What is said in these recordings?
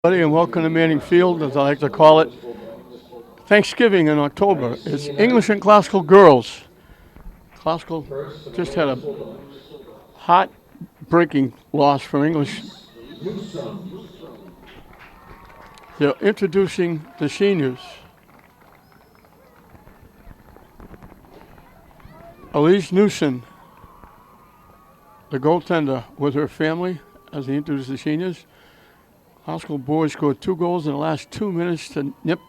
And welcome to Manning Field, as I like to call it. Thanksgiving in October. It's English and Classical Girls. Classical just had a heart-breaking loss for English. They're introducing the seniors. Elise Newson, the goaltender, with her family as they introduce the seniors. Classical boys scored 2 goals in the last 2 minutes to nip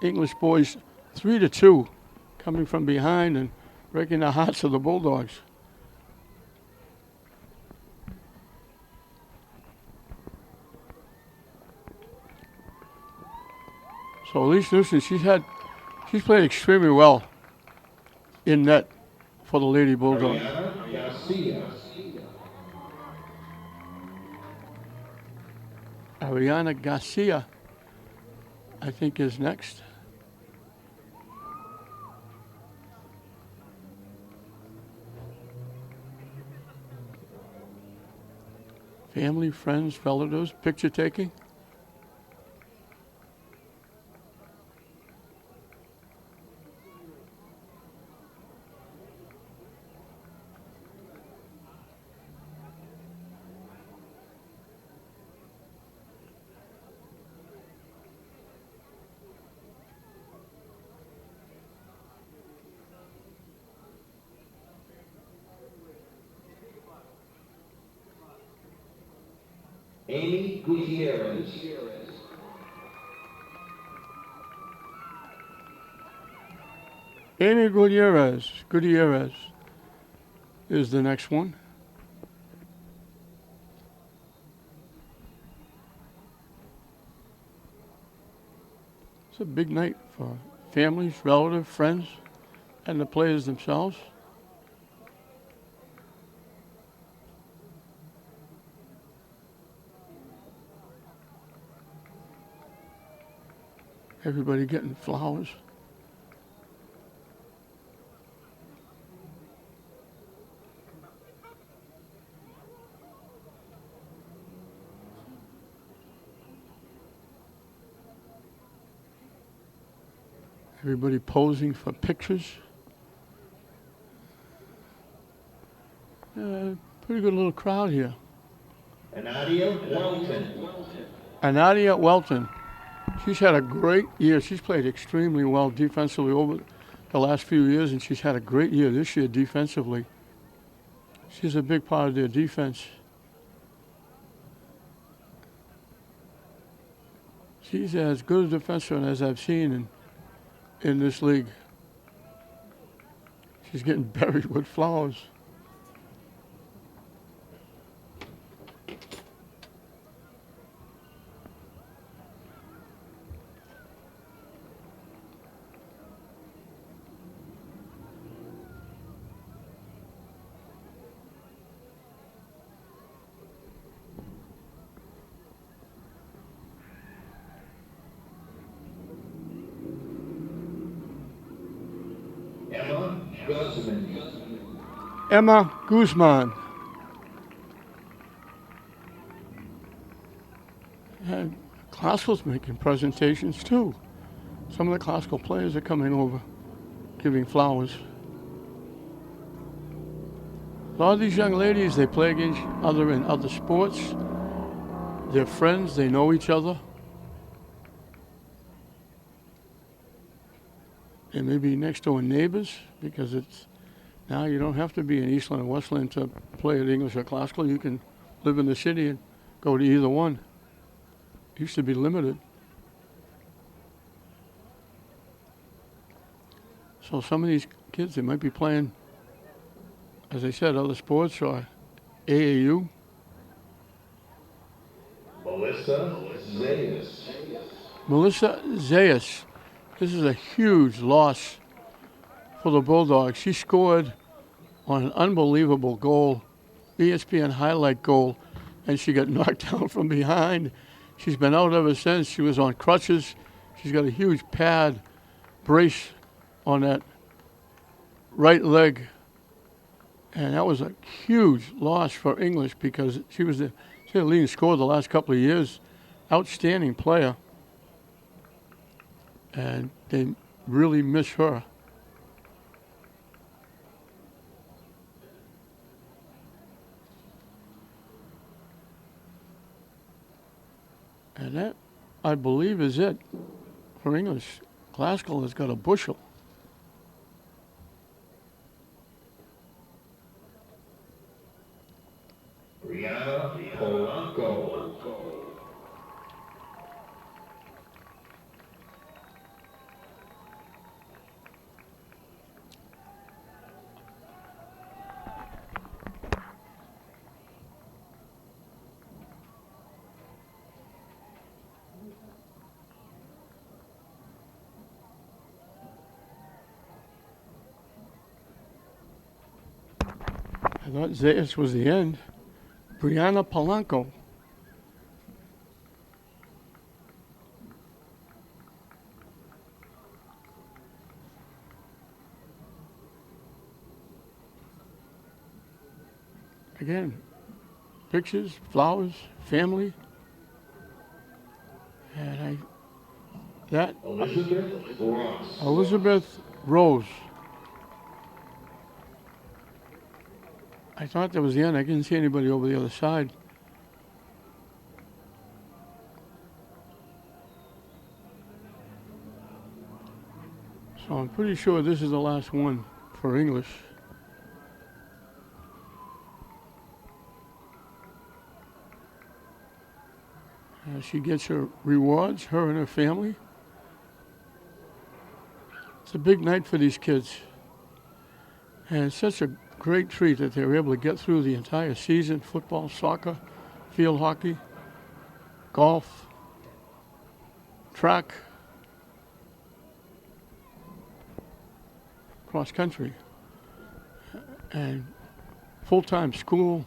English boys 3-2, coming from behind and breaking the hearts of the Bulldogs. So Elise Newson, she's played extremely well in net for the Lady Bulldogs. Ariana Garcia, I think, is next. Family, friends, relatives, picture taking. Amy Gutierrez. Amy Gutierrez is the next one. It's a big night for families, relatives, friends, and the players themselves. Everybody getting flowers. Everybody posing for pictures. Pretty good little crowd here. Anadia Welton. She's had a great year. She's played extremely well defensively over the last few years, and she's had a great year this year defensively. She's a big part of their defense. She's as good a defenseman as I've seen in this league. She's getting buried with flowers. Emma Guzman. And Classical's making presentations too. Some of the Classical players are coming over, giving flowers. A lot of these young ladies, they play against each other in other sports. They're friends, they know each other. They may be next door neighbors because it's now you don't have to be in Eastland or Westland to play at English or Classical. You can live in the city and go to either one. It used to be limited. So some of these kids, they might be playing, as I said, other sports or AAU. Melissa Zayas. This is a huge loss for the Bulldogs. She scored on an unbelievable goal, ESPN highlight goal, and she got knocked down from behind. She's been out ever since. She was on crutches. She's got a huge pad brace on that right leg. And that was a huge loss for English because she had leading scorer the last couple of years. outstanding player, and they really miss her. And that, I believe, is it for English. Glasgow has got a bushel. Brianna Polanco. I thought this was the end. Brianna Polanco. Again, pictures, flowers, family. And Elizabeth Ross. Elizabeth Rose. I thought that was the end. I didn't see anybody over the other side. So I'm pretty sure this is the last one for English. She gets her rewards, her and her family. It's a big night for these kids. And it's such a great treat that they were able to get through the entire season: football, soccer, field hockey, golf, track, cross country, and full-time school.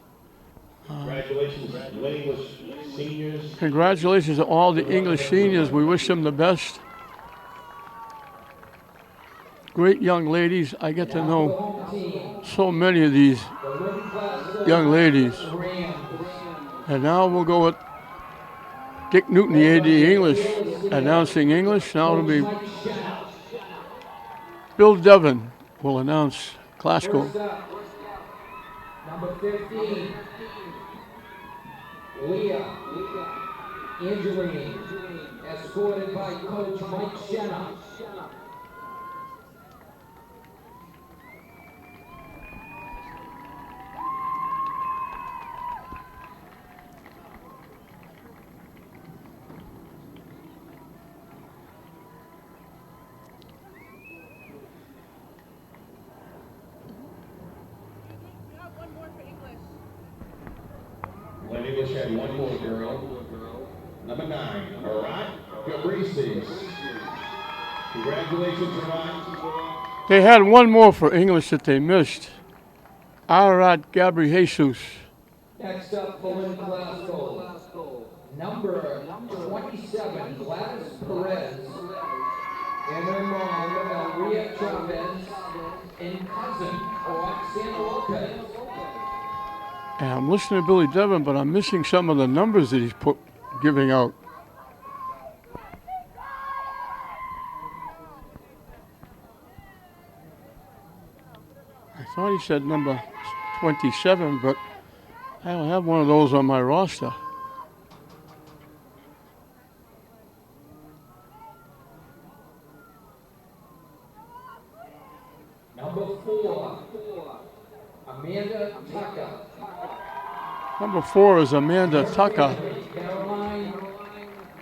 Congratulations, English seniors. Congratulations to all the English seniors. We wish them the best. Great young ladies. I get to know so many of these young ladies. And now we'll go with Dick Newton, the AD English, announcing English. Now it'll be Bill Devon will announce Glasgow. Number 15, Leah Angeline, escorted by Coach Mike Shenna. Lynn English had one more girl. Number 9, Arat Gabrises. Congratulations, Arat. They had one more for English that they missed. Arat Gabri Jesus. Next up for Lynn Glasgow, number 27, Gladys Perez, and her mom, Maria Chavez, and cousin, Roxana Lopez. And I'm listening to Billy Devon, but I'm missing some of the numbers that he's giving out. I thought he said number 27, but I don't have one of those on my roster. Number 4, Amanda Tucker. Number 4 is Amanda Tucker. Caroline,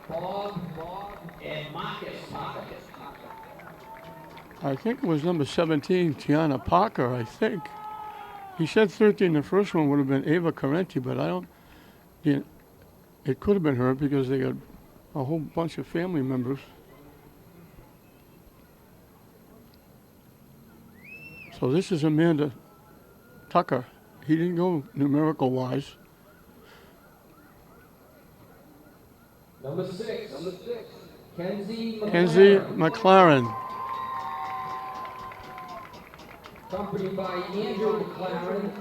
Bob, and Marcus Tucker. I think it was number 17, Tiana Parker, I think. He said 13, the first one would have been Ava Carenti, but I don't, it could have been her because they got a whole bunch of family members. So this is Amanda Tucker. He didn't go numerical-wise. Number 6, Kenzie McLaren. Accompanied by Andrew McLaren,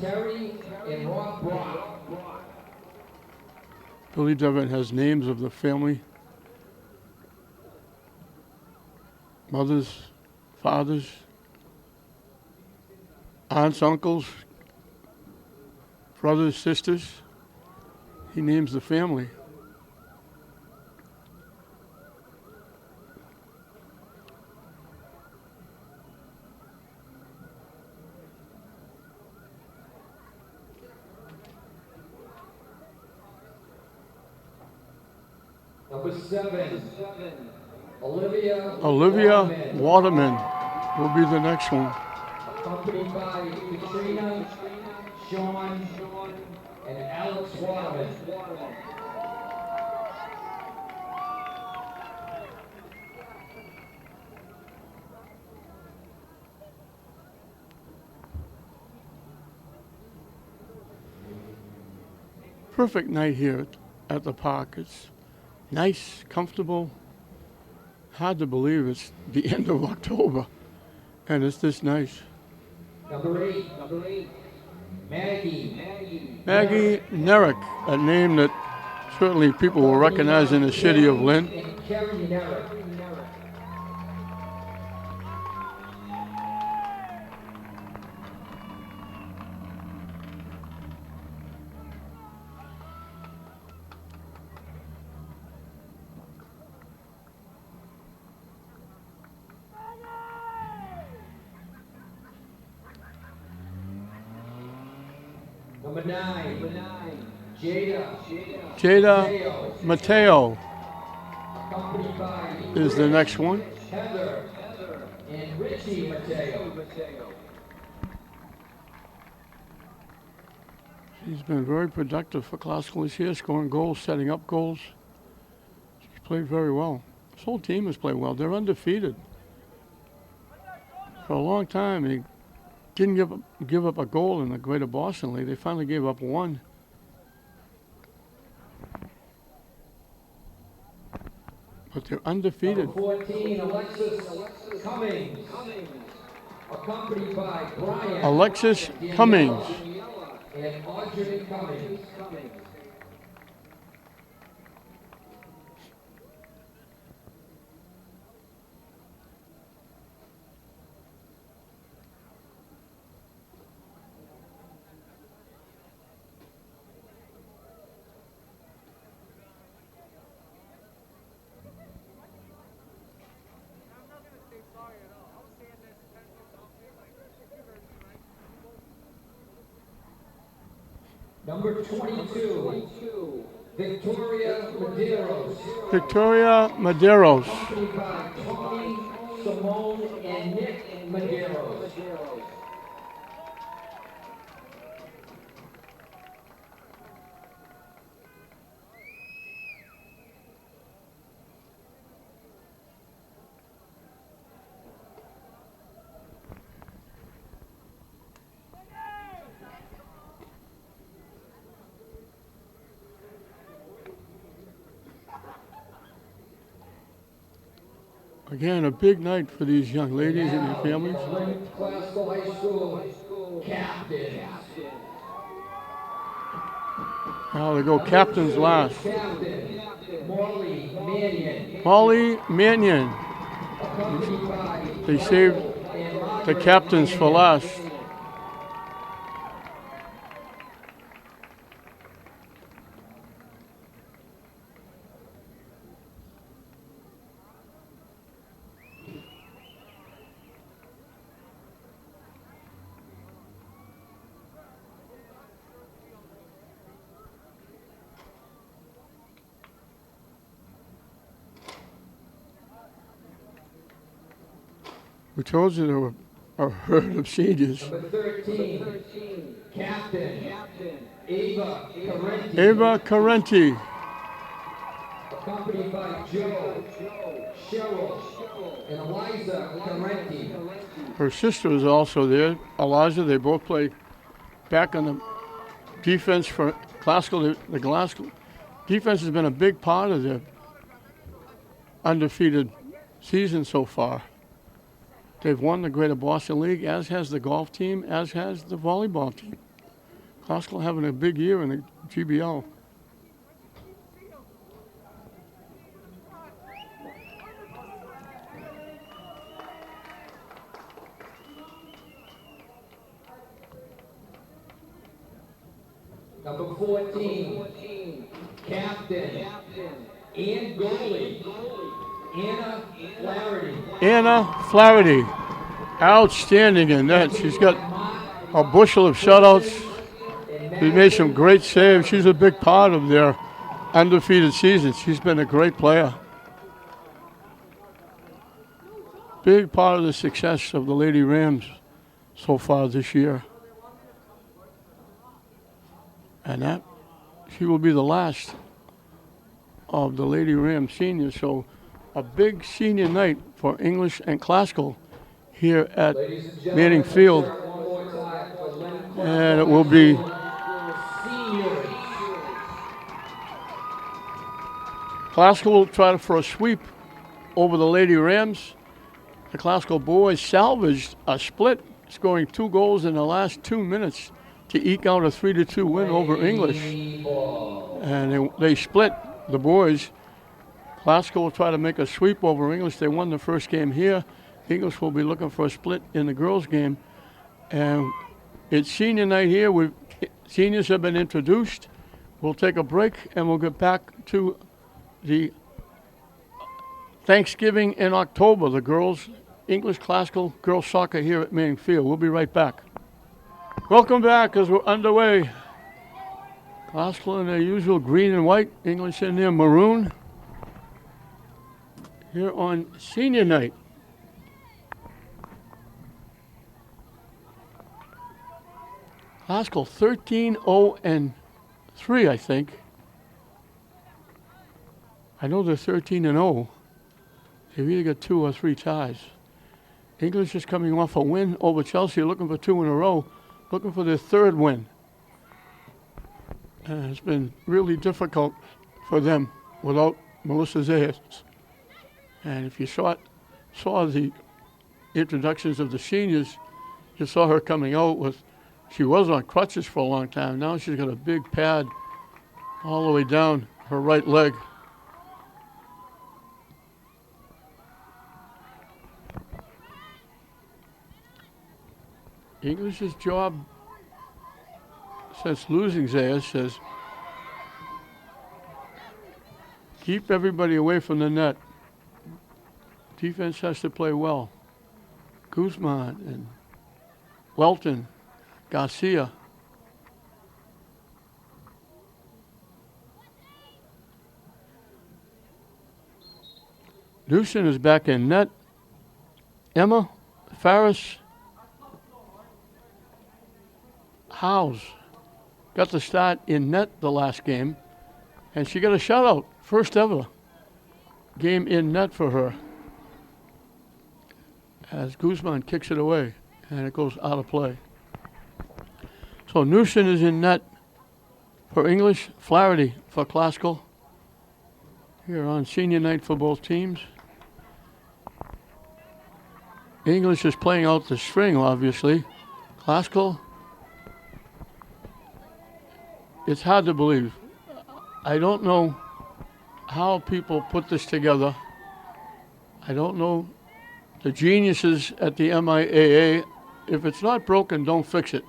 Terry, and Rob Brock. Billy Devon has names of the family. Mothers, fathers, aunts, uncles, brothers, sisters. He names the family. Number 7, Olivia Waterman will be the next one. accompanied by Katrina, Sean, and Alex Waterman. Perfect night here at the park. It's nice, comfortable. Hard to believe it's the end of October and it's this nice. Number 8, Maggie Nerrick, a name that certainly people will recognize in the city of Lynn. and Karen Nerrick. Number 9, Jada Mateo accompanied by is the next one. Heather and Richie Mateo. She's been very productive for Classical this year, scoring goals, setting up goals. She's played very well. This whole team has played well. They're undefeated. For a long time, they didn't give up a goal in the Greater Boston League. They finally gave up one. But they're undefeated. Number 14, Alexis Cummings, accompanied by Brian Alexis Cummings. and Audrey Cummings. Number 22, Victoria Medeiros, Victoria Medeiros. accompanied by Tony, Simone, and Nick Medeiros. Again, a big night for these young ladies and their families. Lynn Classical High School captain. Now they go captains last. Captain Molly Mannion, Molly Mannion. accompanied by They saved the captains for last. We told you there were a herd of seniors. Number 13, Captain Ava Carenti, Ava Carenti, accompanied by Joe, Cheryl, and Eliza Carenti. her sister is also there. Eliza, they both play back on the defense for Classical. The Glasgow defense has been a big part of their undefeated season so far. They've won the Greater Boston League, as has the golf team, as has the volleyball team. Classical having a big year in the GBL. Number 14, captain and goalie, Anna Flaherty. Anna Flaherty, outstanding in that. She's got a bushel of shutouts. She's made some great saves. She's a big part of their undefeated season. She's been a great player. Big part of the success of the Lady Rams so far this year. And that she will be the last of the Lady Rams seniors. So a big senior night for English and classical here at Manning Field. And it will be classical will try for a sweep over the Lady Rams. The classical boys salvaged a split, scoring 2 goals in the last 2 minutes to eke out a 3-2 win over English. And they split, the boys. Classical will try to make a sweep over English. They won the first game here. English will be looking for a split in the girls' game. And it's senior night here. Seniors have been introduced. We'll take a break and we'll get back to the Thanksgiving in October, the girls' English classical girls soccer here at Manning Field. We'll be right back. Welcome back as we're underway. Classical in their usual green and white, English in their maroon. Here on senior night. Classical 13-0-3, I think. I know they're 13-0. They've either got 2 or 3 ties. English is coming off a win over Chelsea, looking for 2 in a row, looking for their 3rd win. And it's been really difficult for them without Melissa Zayas. And if you saw the introductions of the seniors, you saw her coming out with, she was on crutches for a long time. Now she's got a big pad all the way down her right leg. English's job since losing Zayas says keep everybody away from the net. Defense has to play well. Guzman and Welton, Garcia. Newson is back in net. Emma Farris Howes got the start in net the last game, and she got a shutout, first ever game in net for her. As Guzman kicks it away, and it goes out of play. So Newson is in net for English, Flaherty for classical. Here on senior night for both teams. English is playing out the string, obviously. Classical, it's hard to believe. I don't know how people put this together. I don't know the geniuses at the MIAA. If it's not broken, don't fix it.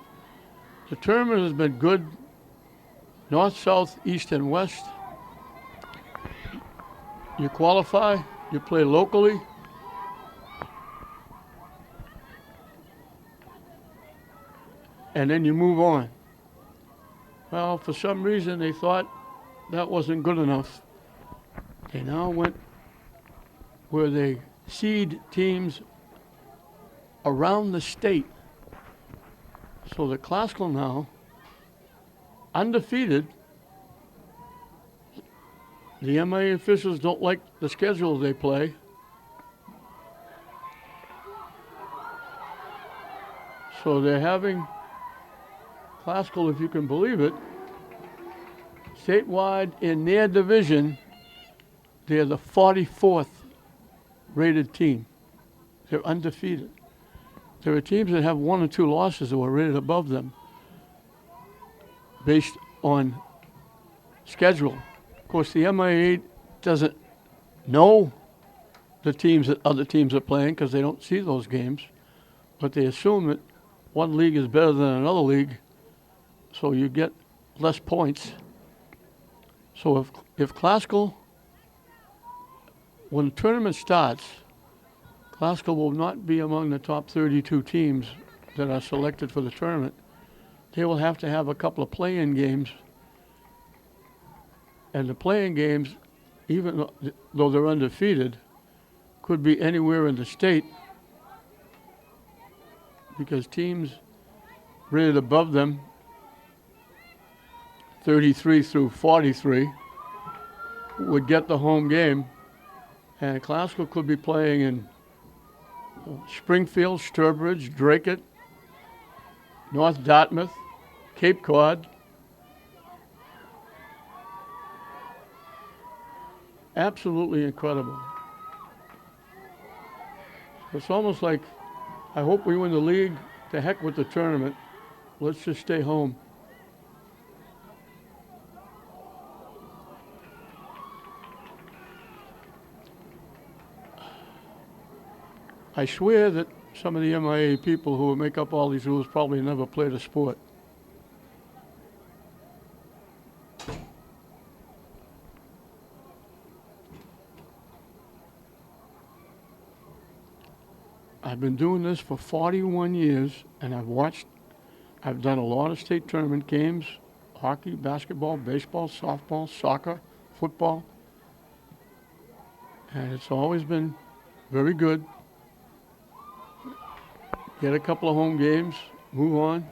The tournament has been good, north, south, east, and west. You qualify, you play locally. And then you move on. Well, for some reason, they thought that wasn't good enough. They now went where they seed teams around the state. So the classical now, undefeated. The MIA officials don't like the schedule they play. So they're having classical, if you can believe it, statewide in their division, they're the 44th rated team. They're undefeated. There are teams that have 1 or 2 losses that were rated above them based on schedule. Of course, the MIA doesn't know the teams that other teams are playing because they don't see those games, but they assume that one league is better than another league. So you get less points. So if Classical, when the tournament starts, Classical will not be among the top 32 teams that are selected for the tournament. They will have to have a couple of play-in games. And the play-in games, even though they're undefeated, could be anywhere in the state because teams rated above them, 33 through 43, would get the home game. And Classical could be playing in Springfield, Sturbridge, Dracut, North Dartmouth, Cape Cod. Absolutely incredible. It's almost like, I hope we win the league. To heck with the tournament. Let's just stay home. I swear that some of the MIA people who make up all these rules probably never played a sport. I've been doing this for 41 years, and I've done a lot of state tournament games, hockey, basketball, baseball, softball, soccer, football, and it's always been very good. Get a couple of home games, move on,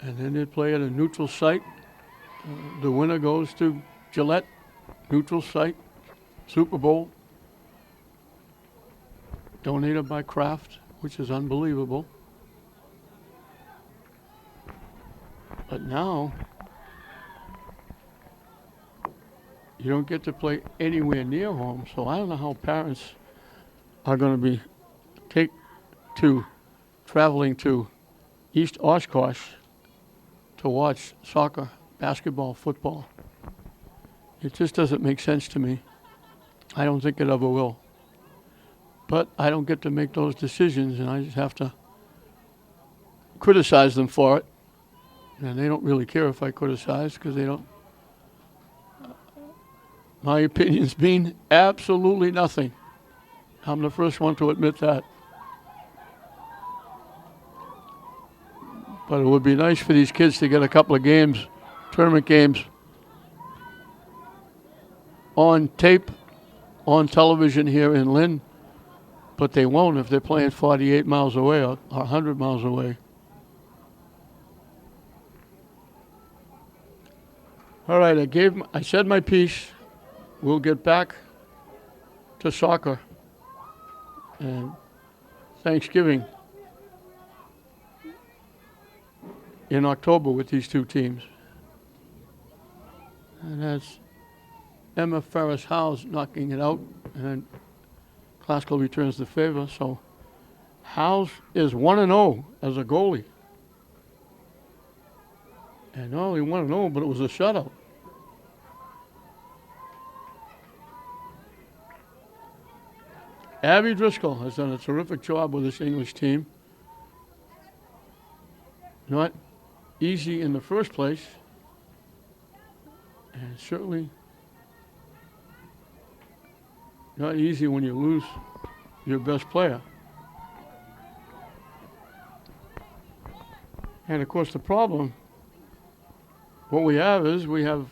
and then they play at a neutral site. The winner goes to Gillette, neutral site, Super Bowl, donated by Kraft, which is unbelievable. But now, you don't get to play anywhere near home, so I don't know how parents are going to be traveling to East Oshkosh to watch soccer, basketball, football. It just doesn't make sense to me. I don't think it ever will. But I don't get to make those decisions, and I just have to criticize them for it. And they don't really care if I criticize because they don't. My opinions mean absolutely nothing. I'm the first one to admit that. But it would be nice for these kids to get a couple of games, tournament games, on tape, on television here in Lynn. But they won't if they're playing 48 miles away or 100 miles away. All right, I said my piece. We'll get back to soccer and Thanksgiving in October with these two teams. And that's Emma Ferris-Howes knocking it out, and then Classical returns the favor. So Howes is 1-0 as a goalie. And not only 1-0, but it was a shutout. Abby Driscoll has done a terrific job with this English team. Not easy in the first place, and certainly not easy when you lose your best player. And of course the problem, what we have is we have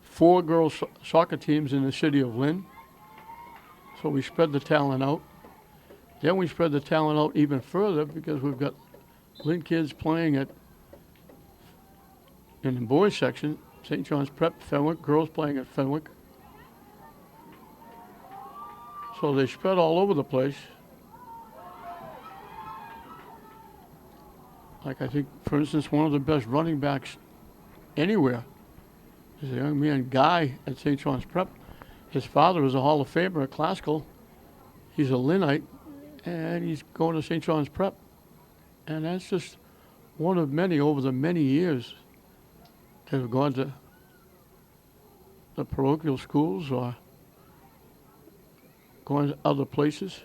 4 girls soccer teams in the city of Lynn. So we spread the talent out. Then we spread the talent out even further because we've got Lynn kids playing in the boys section, St. John's Prep, Fenwick, girls playing at Fenwick. So they spread all over the place. Like I think, for instance, one of the best running backs anywhere is a young man, Guy, at St. John's Prep. His father is a Hall of Famer at Classical. He's a Lynnite, and he's going to St. John's Prep. And that's just one of many over the many years that have gone to the parochial schools or going to other places.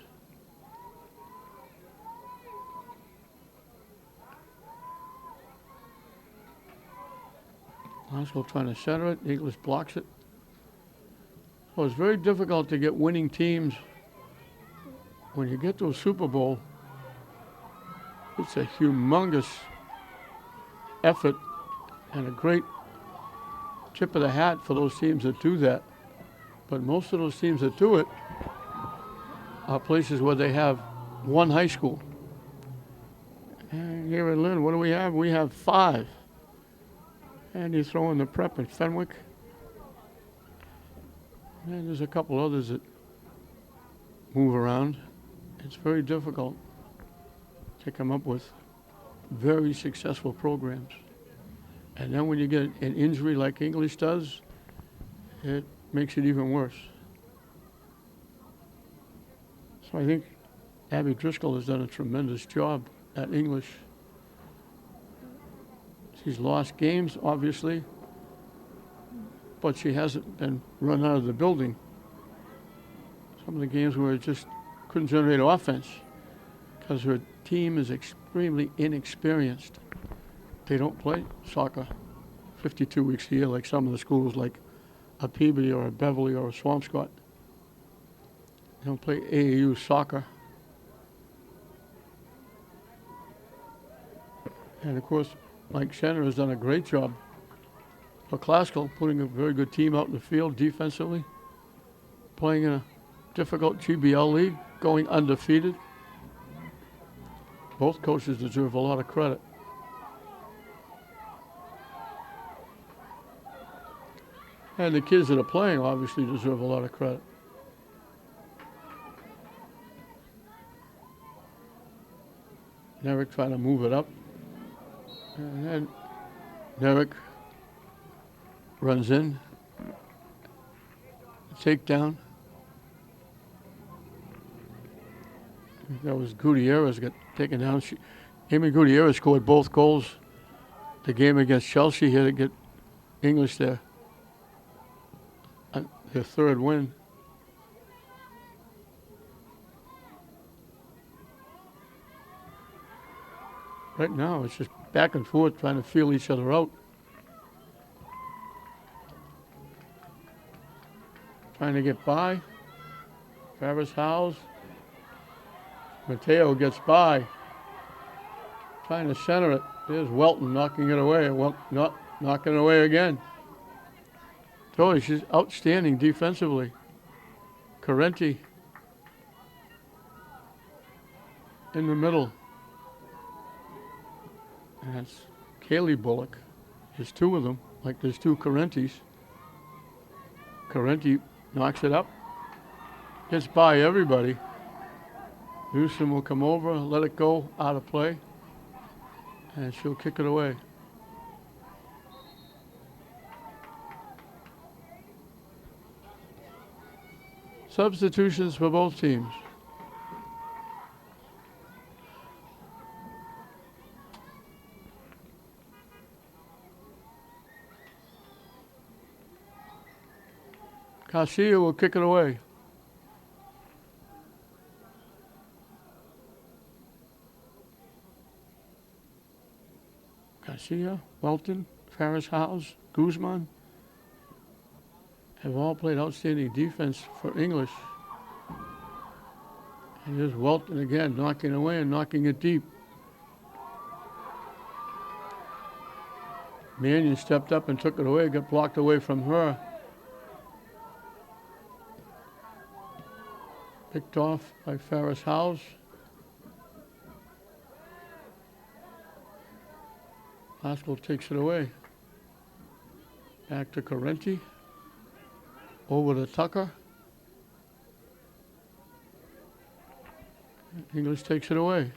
Glasgow trying to center it. English blocks it. So it's very difficult to get winning teams. When you get to a Super Bowl, it's a humongous effort and a great tip of the hat for those teams that do that. But most of those teams that do it are places where they have one high school. And here in Lynn, what do we have? We have 5. And you throw in the prep in Fenwick. And there's a couple others that move around. It's very difficult to come up with very successful programs. And then when you get an injury like English does, it makes it even worse. So I think Abby Driscoll has done a tremendous job at English. She's lost games, obviously, but she hasn't been run out of the building. Some of the games where it just couldn't generate offense because her team is extremely inexperienced. They don't play soccer 52 weeks a year like some of the schools like a Peabody or a Beverly or a Swampscott. They don't play AAU soccer. And of course, Mike Shannon has done a great job for Classical, putting a very good team out in the field defensively, playing in a difficult GBL league, going undefeated. Both coaches deserve a lot of credit. And the kids that are playing obviously deserve a lot of credit. Nerrick trying to move it up. And then Nerrick runs in. Takedown. That was Gutierrez got taken down. Amy Gutierrez scored both goals the game against Chelsea here to get English their 3rd win. Right now, it's just back and forth trying to feel each other out. Trying to get by. Travis Howes. Mateo gets by. Trying to center it. There's Welton knocking it away. Not knocking it away again. Totally, she's outstanding defensively. Carenti in the middle. And that's Kaylee Bullock. There's 2 of them, like there's 2 Carentis. Carenti knocks it up. Gets by everybody. Houston will come over, let it go out of play, and she'll kick it away. Substitutions for both teams. Garcia will kick it away. Garcia, Welton, Ferris House, Guzman have all played outstanding defense for English. And here's Welton again, knocking away and knocking it deep. Mannion stepped up and took it away, got blocked away from her. Picked off by Ferris House. Haskell takes it away. Back to Carenti. Over to Tucker. English takes it away.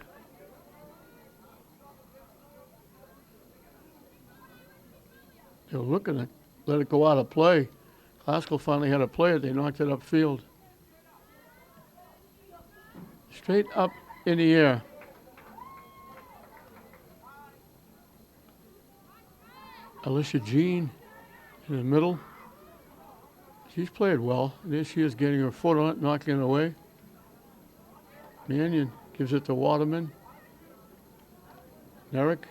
They were looking to let it go out of play. Haskell finally had to play it. They knocked it upfield. Straight up in the air. Alicia Jean in the middle. She's played well. There she is getting her foot on it, knocking it away. Mannion gives it to Waterman. Nerrick.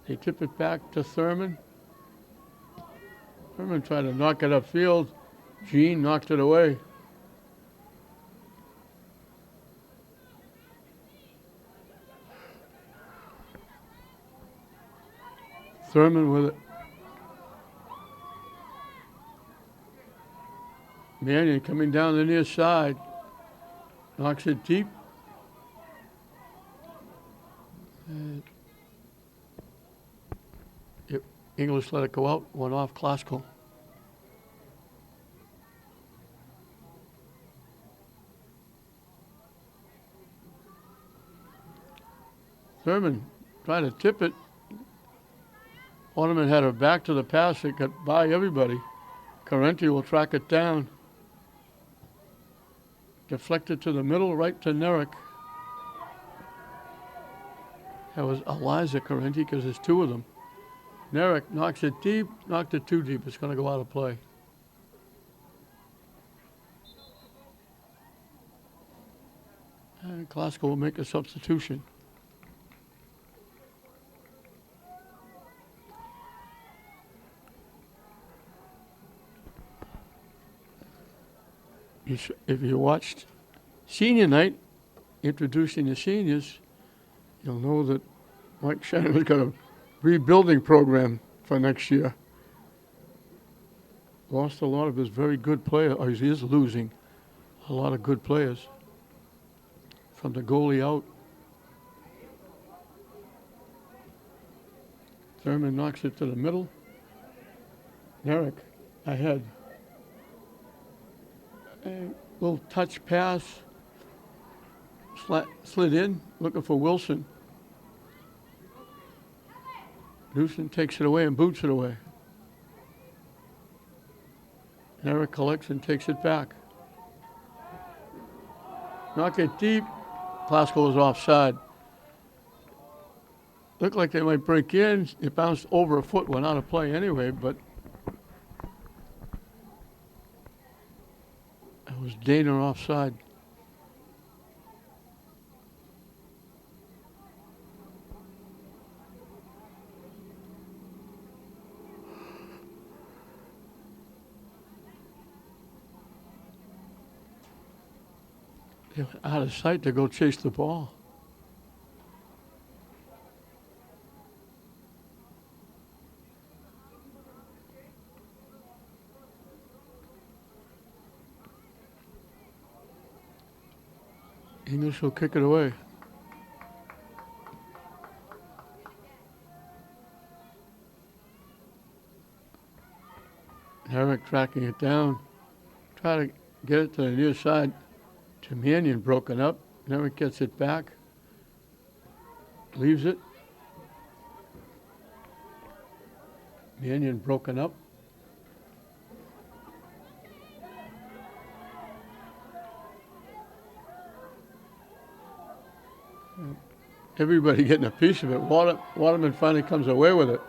They tip it back to Thurman. Thurman tried to knock it upfield. Gene knocked it away. Thurman with it. Mannion coming down the near side. Knocks it deep. English let it go out. Went off Classical. Thurman tried to tip it. Ornament had her back to the pass. It got by everybody. Carenti will track it down. Deflected to the middle, right to Nerek. That was Eliza Carenti because there's two of them. Nerek knocks it deep, knocked it too deep. It's going to go out of play. And Glasgow will make a substitution. If you watched Senior Night, introducing the seniors, you'll know that Mike Shannon has got a rebuilding program for next year. Lost a lot of his very good players, or he is losing a lot of good players from the goalie out. Thurman knocks it to the middle. Nerek ahead. A little touch pass. Slid in, looking for Wilson. Newson takes it away and boots it away. Nerek collects and takes it back. Knock it deep. Glasgow is offside. Looked like they might break in. It bounced over a foot, went out of play anyway, but it was Dana offside. They were out of sight to go chase the ball. English will kick it away. Herrick tracking it down. Try to get it to the near side. To Mannion, broken up. Herrick gets it back. Leaves it. Mannion broken up. Everybody getting a piece of it. Waterman finally comes away with it.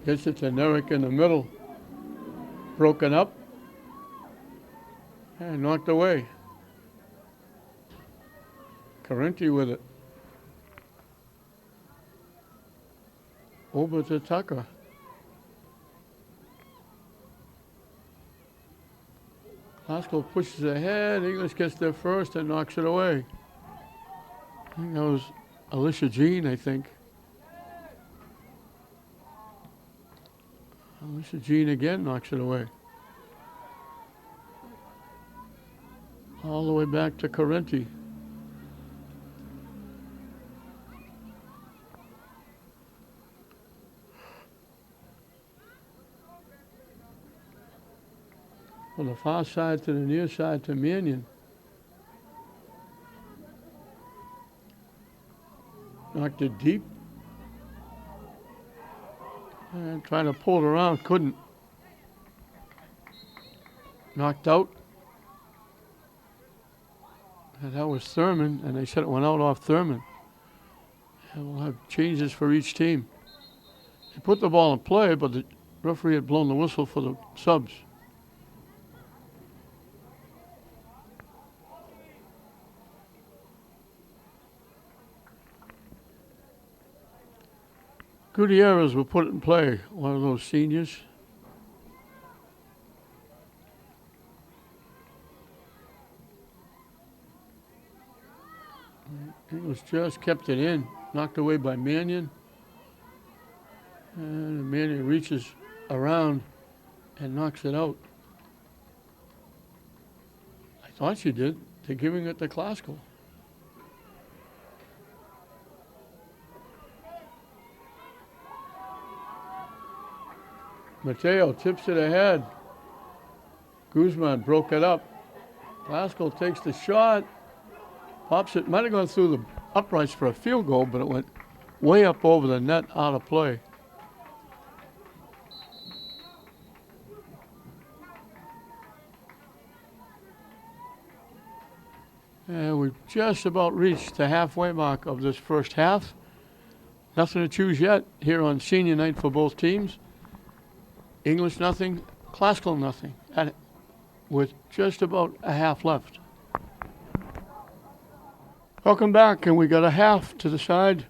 Gets it to Nerek in the middle. Broken up. And knocked away. Carenti with it. Over to Tucker. Glasgow pushes ahead. English gets there first and knocks it away. I think that was Alicia Jean, I think. Alicia Jean again knocks it away. All the way back to Carenti. From the far side to the near side to Mannion. Knocked it deep. And trying to pull it around, couldn't. Knocked out. And that was Thurman, and they said it went out off Thurman. And we'll have changes for each team. They put the ball in play, but the referee had blown the whistle for the subs. Gutierrez will put it in play, one of those seniors. English just kept it in, knocked away by Mannion. And Mannion reaches around and knocks it out. I thought she did. They're giving it to Klasko. Mateo tips it ahead. Guzman broke it up. Klasko takes the shot. Pops it. Might have gone through the uprights for a field goal, but it went way up over the net, out of play. And we've just about reached the halfway mark of this first half. Nothing to choose yet here on senior night for both teams. English nothing, Klasko nothing, with just about a half left. Welcome back, and we got a half to decide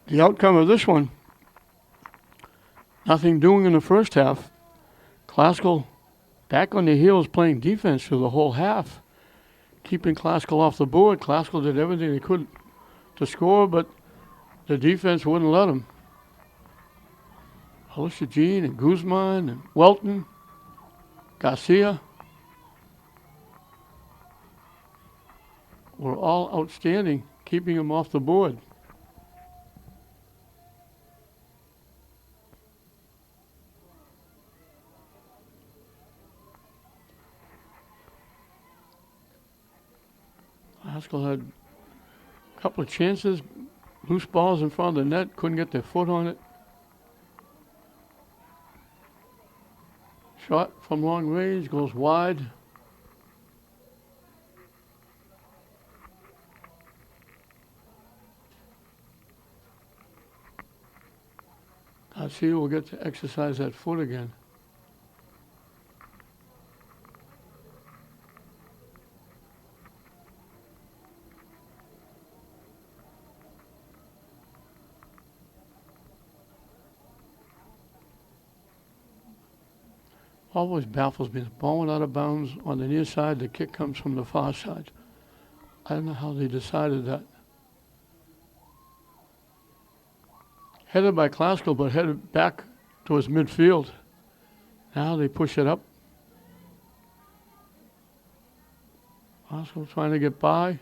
the outcome of this one. Nothing doing in the first half. Klasko back on their heels playing defense through the whole half, keeping Klasko off the board. Klasko did everything they could to score, but the defense wouldn't let them. Alicia Jean and Guzman and Welton, Garcia were all outstanding, keeping them off the board. Haskell had a couple of chances, loose balls in front of the net, couldn't get their foot on it. Shot from long range, goes wide. Garcia will get to exercise that foot again. Always baffles me. The ball went out of bounds on the near side. The kick comes from the far side. I don't know how they decided that. Headed by Klasko, but headed back towards midfield. Now they push it up. Klasko trying to get by.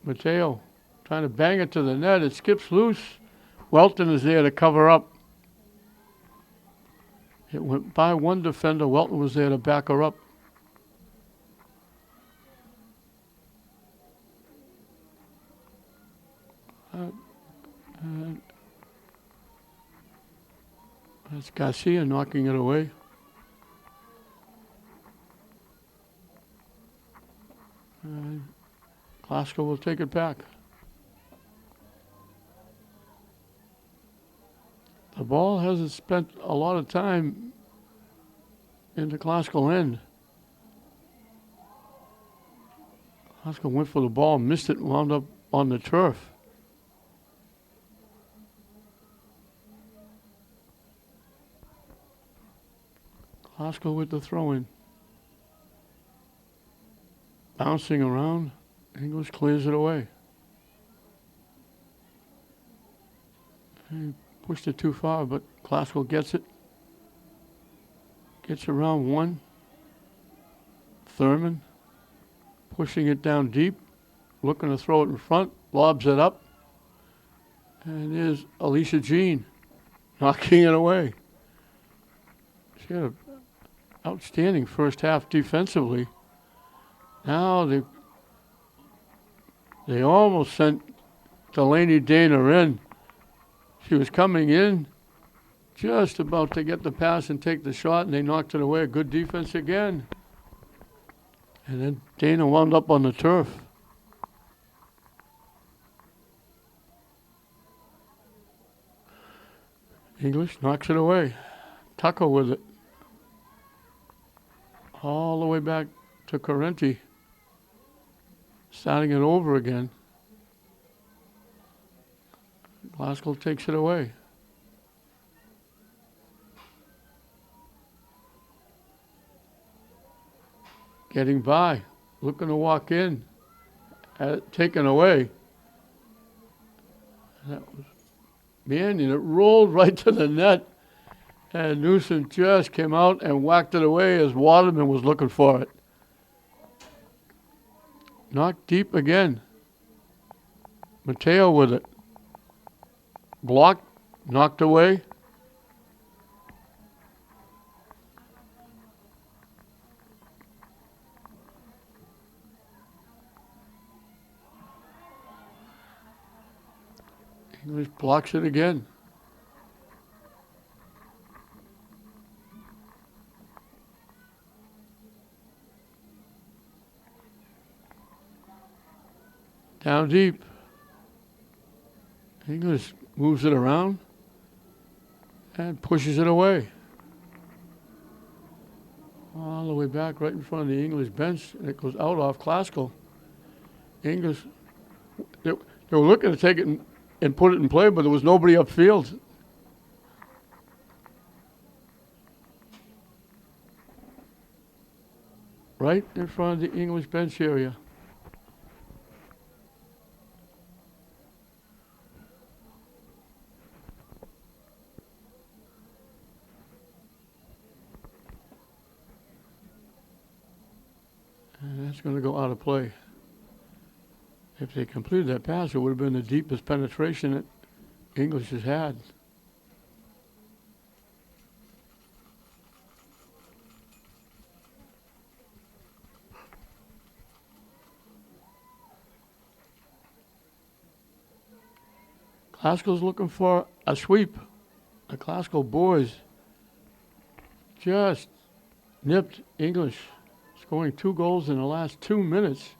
Mateo trying to bang it to the net. It skips loose. Welton is there to cover up. It went by one defender. Welton was there to back her up. That's Garcia knocking it away. Klasko will take it back. The ball hasn't spent a lot of time in the Klasko end. Klasko went for the ball, missed it, and wound up on the turf. Klasko with the throw-in. Bouncing around, English clears it away. He pushed it too far, but Klasko gets it. Gets around one. Thurman pushing it down deep, looking to throw it in front, lobs it up. And there's Alicia Jean knocking it away. She had an outstanding first half defensively. Now they almost sent Delaney Dana in. She was coming in, just about to get the pass and take the shot, and they knocked it away. Good defense again. And then Dana wound up on the turf. English knocks it away. Tucker with it. All the way back to Correnti. Starting it over again. Glasgow takes it away. Getting by, looking to walk in, had it taken away. That was Mannion. It rolled right to the net, and Newsom just came out and whacked it away as Waterman was looking for it. Knocked deep again. Mateo with it. Blocked, knocked away. English blocks it again. Down deep. English moves it around and pushes it away. All the way back right in front of the English bench, and it goes out off Glasgow. English, they were looking to take it and put it in play, but there was nobody upfield. Right in front of the English bench area. And that's going to go out of play. If they completed that pass, it would have been the deepest penetration that English has had. Glasgow's looking for a sweep. The Glasgow boys just nipped English, scoring 2 goals in the last 2 minutes.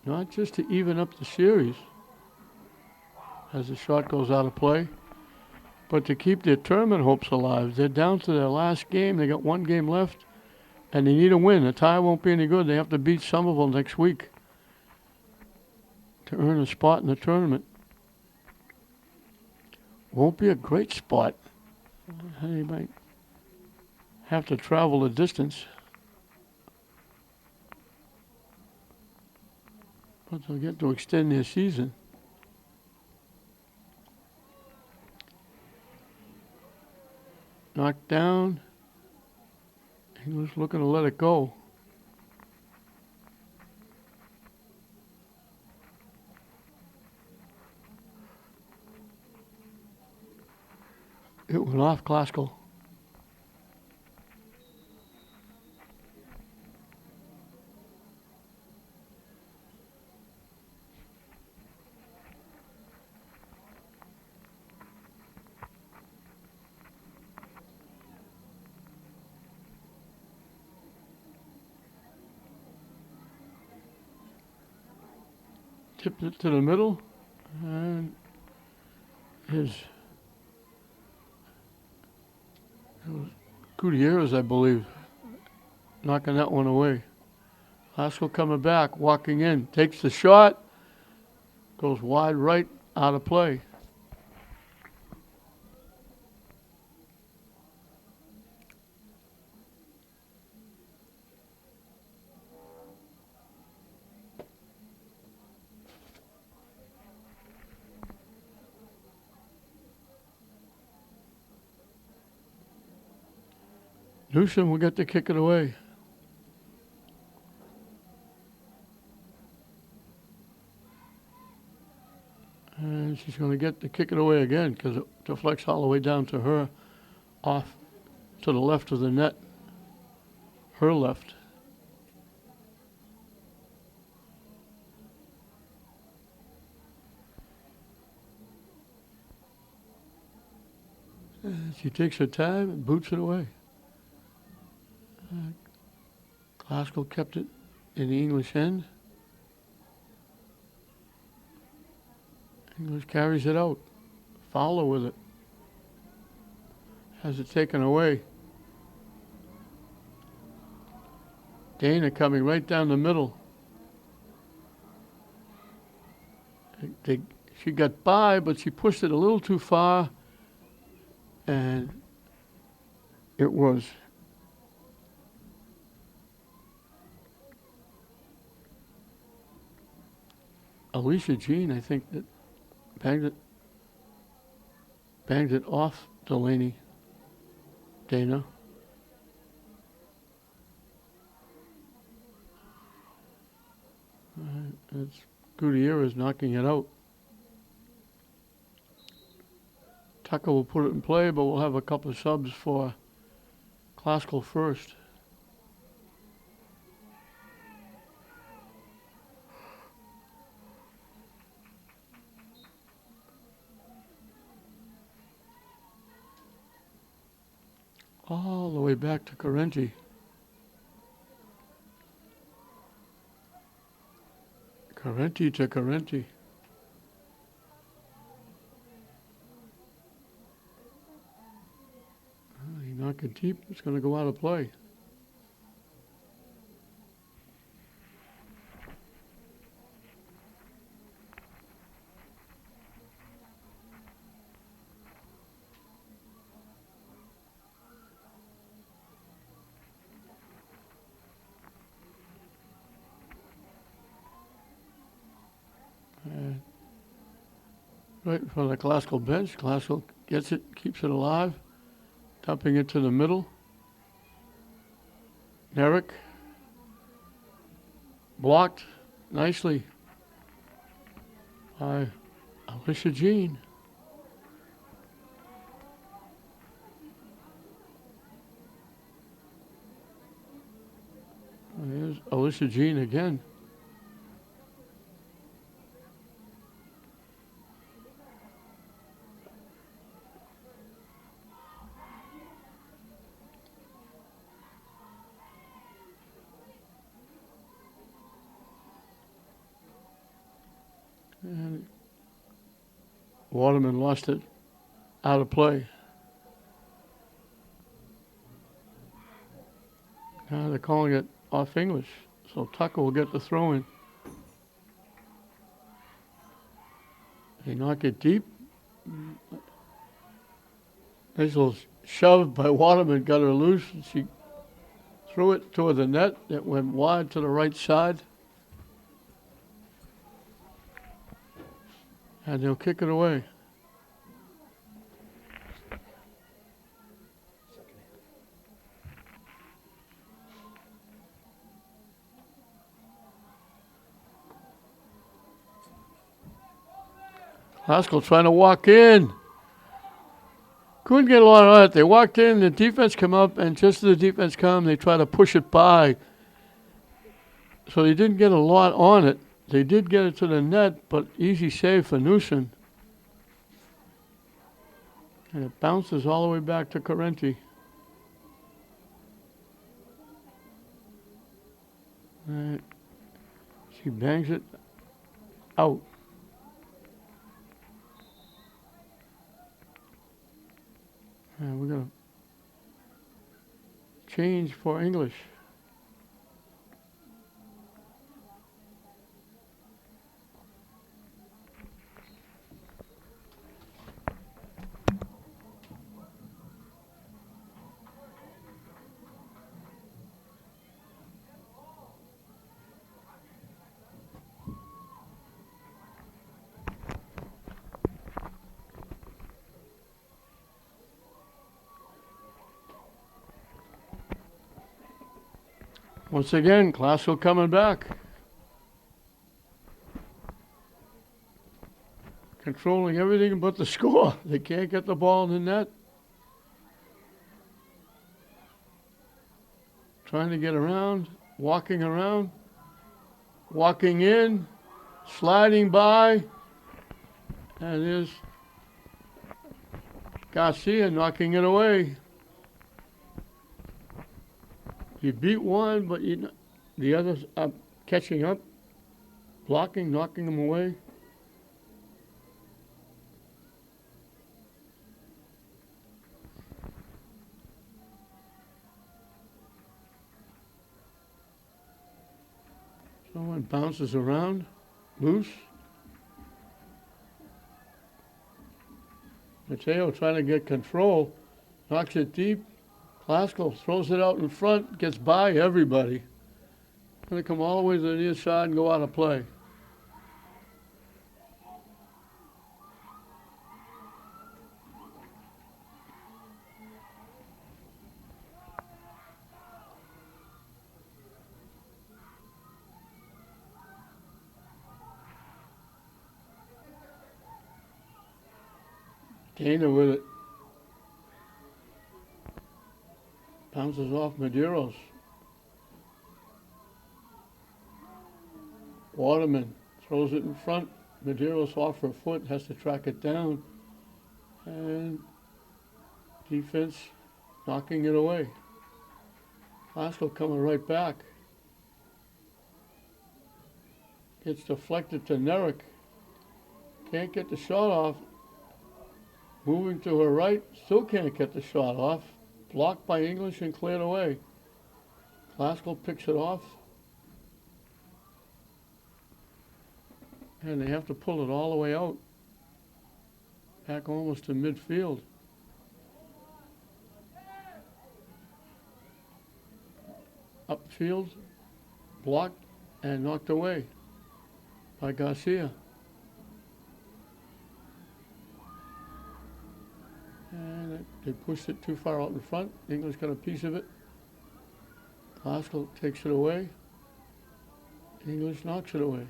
Not just to even up the series as the shot goes out of play, but to keep their tournament hopes alive. They're down to their last game. They got 1 game left, and they need a win. A tie won't be any good. They have to beat Somerville next week to earn a spot in the tournament. Won't be a great spot. They might have to travel a distance. But they'll get to extend their season. Knocked down. He was looking to let it go. It went off Glasgow. Tipped it to the middle, and Gutierrez, I believe, knocking that one away. Glasgow coming back, walking in, takes the shot, goes wide right, out of play. Newsom will get to kick it away. And she's going to get to kick it away again because it deflects all the way down to her, off to the left of the net, her left. And she takes her time and boots it away. Glasgow kept it in the English end. English carries it out. Fowler with it. Has it taken away. Dana coming right down the middle. She got by, but she pushed it a little too far, and it was Alicia Jean, I think, that banged it off Delaney. Dana. It's Gutierrez knocking it out. Tucker will put it in play, but we'll have a couple of subs for Classical first. All the way back to Carenti. Carenti to Carenti. He knocked it deep. It's going to go out of play. Right in front of the Classical bench. Classical gets it, keeps it alive, dumping it to the middle. Derek blocked nicely by Alicia Jean. There's Alicia Jean again. And Waterman lost it out of play. Now they're calling it off English, so Tucker will get the throw in. They knock it deep. Nice little shove by Waterman, got her loose, and she threw it toward the net. It went wide to the right side. And they'll kick it away. Haskell trying to walk in. Couldn't get a lot on it. They walked in, the defense come up, and just as the defense come, they try to push it by. So they didn't get a lot on it. They did get it to the net, but easy save for Newsom. And it bounces all the way back to Carenti. Right. She bangs it out. And we're going to change for English. Once again, Classical coming back. Controlling everything but the score. They can't get the ball in the net. Trying to get around, walking in, sliding by. And there's Garcia knocking it away. You beat one, but the others are catching up, blocking, knocking them away. So it bounces around, loose. Mateo trying to get control, knocks it deep. Klasko throws it out in front, gets by everybody. Going to come all the way to the near side and go out of play. Dana with it. Bounces off Medeiros. Waterman throws it in front. Medeiros off her foot, has to track it down. And defense knocking it away. Klasko coming right back. Gets deflected to Nerrick. Can't get the shot off. Moving to her right, still can't get the shot off. Blocked by English and cleared away. Klasko picks it off. And they have to pull it all the way out. Back almost to midfield. Upfield, blocked and knocked away by Garcia. And they pushed it too far out in front. English got a piece of it. Klasko takes it away. English knocks it away.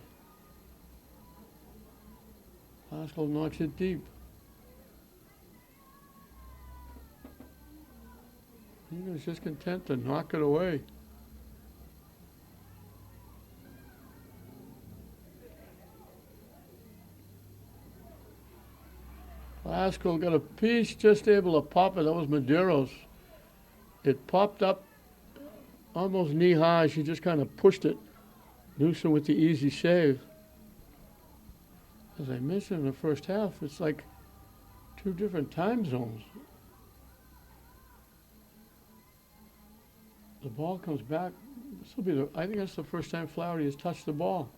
Klasko knocks it deep. English just content to knock it away. Klasko got a piece, just able to pop it. That was Medeiros. It popped up almost knee high. She just kind of pushed it. Newsom with the easy save. As I mentioned in the first half, it's like two different time zones. The ball comes back. This will be I think that's the first time Flaherty has touched the ball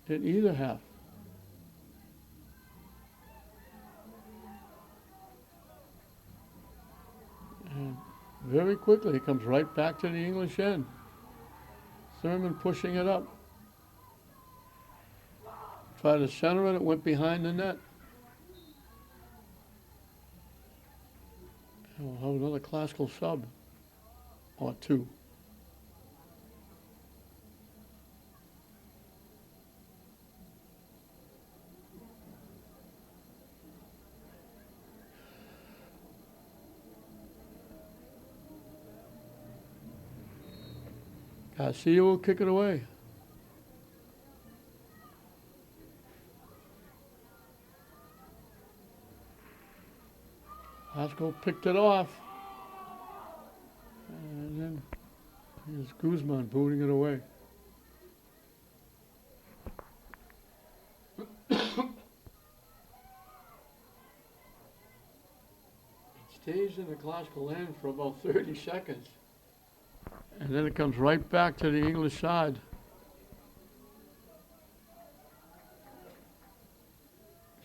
in either half. And very quickly it comes right back to the English end. Thurman pushing it up. Tried to center it, it went behind the net. And we'll have another Klasko sub, or two. Garcia will kick it away. Klasko picked it off. And then here's Guzman booting it away. It stays in the Klasko end for about 30 seconds. And then it comes right back to the English side.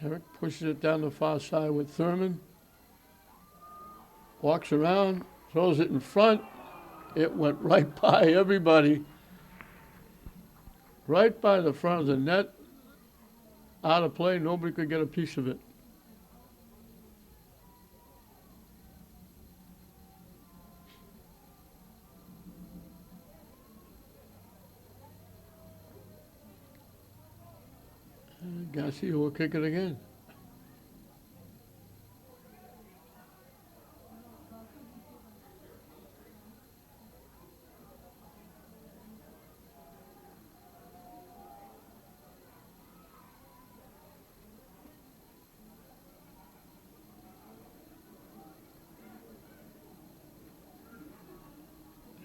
Eric pushes it down the far side with Thurman. Walks around, throws it in front. It went right by everybody. Right by the front of the net. Out of play, nobody could get a piece of it. Garcia will kick it again.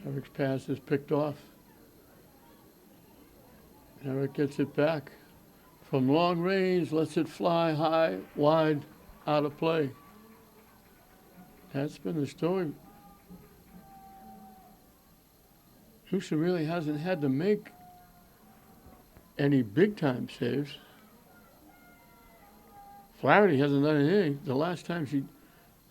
Eric's pass is picked off. Eric gets it back. From long range, lets it fly high, wide, out of play. That's been the story. Newsom really hasn't had to make any big-time saves. Flaherty hasn't done anything. The last time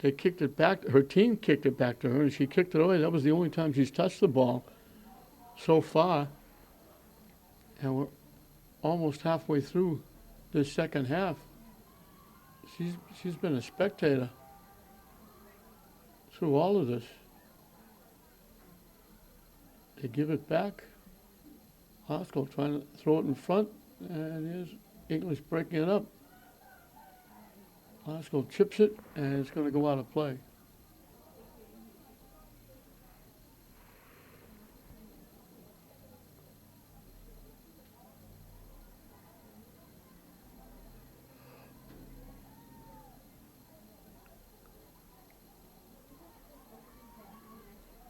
they kicked it back, her team kicked it back to her, and she kicked it away. That was the only time she's touched the ball so far. And we're almost halfway through this second half. She's been a spectator through all of this. They give it back. Haskell trying to throw it in front, and here's English breaking it up. Haskell chips it, and it's going to go out of play.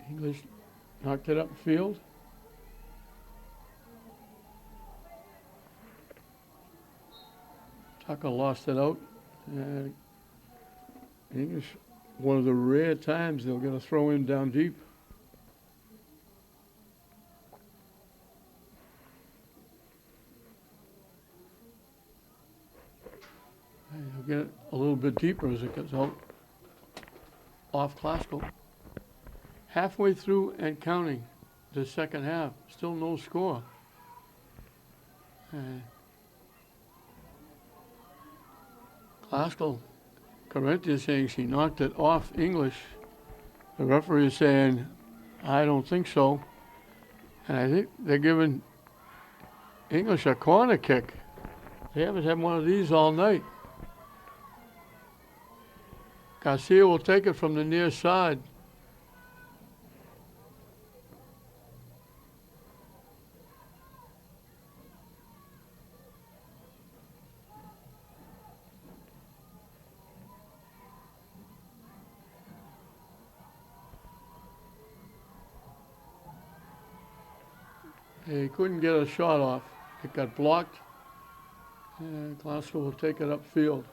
English knocked it upfield. Tucker lost it out. And English, one of the rare times they'll get a throw in down deep. And he'll get it a little bit deeper as it gets out off Classical. Halfway through and counting the second half, still no score. Classical, Corinthia is saying she knocked it off English. The referee is saying, I don't think so. And I think they're giving English a corner kick. They haven't had one of these all night. Garcia will take it from the near side. He couldn't get a shot off. It got blocked. And Glasgow will take it upfield.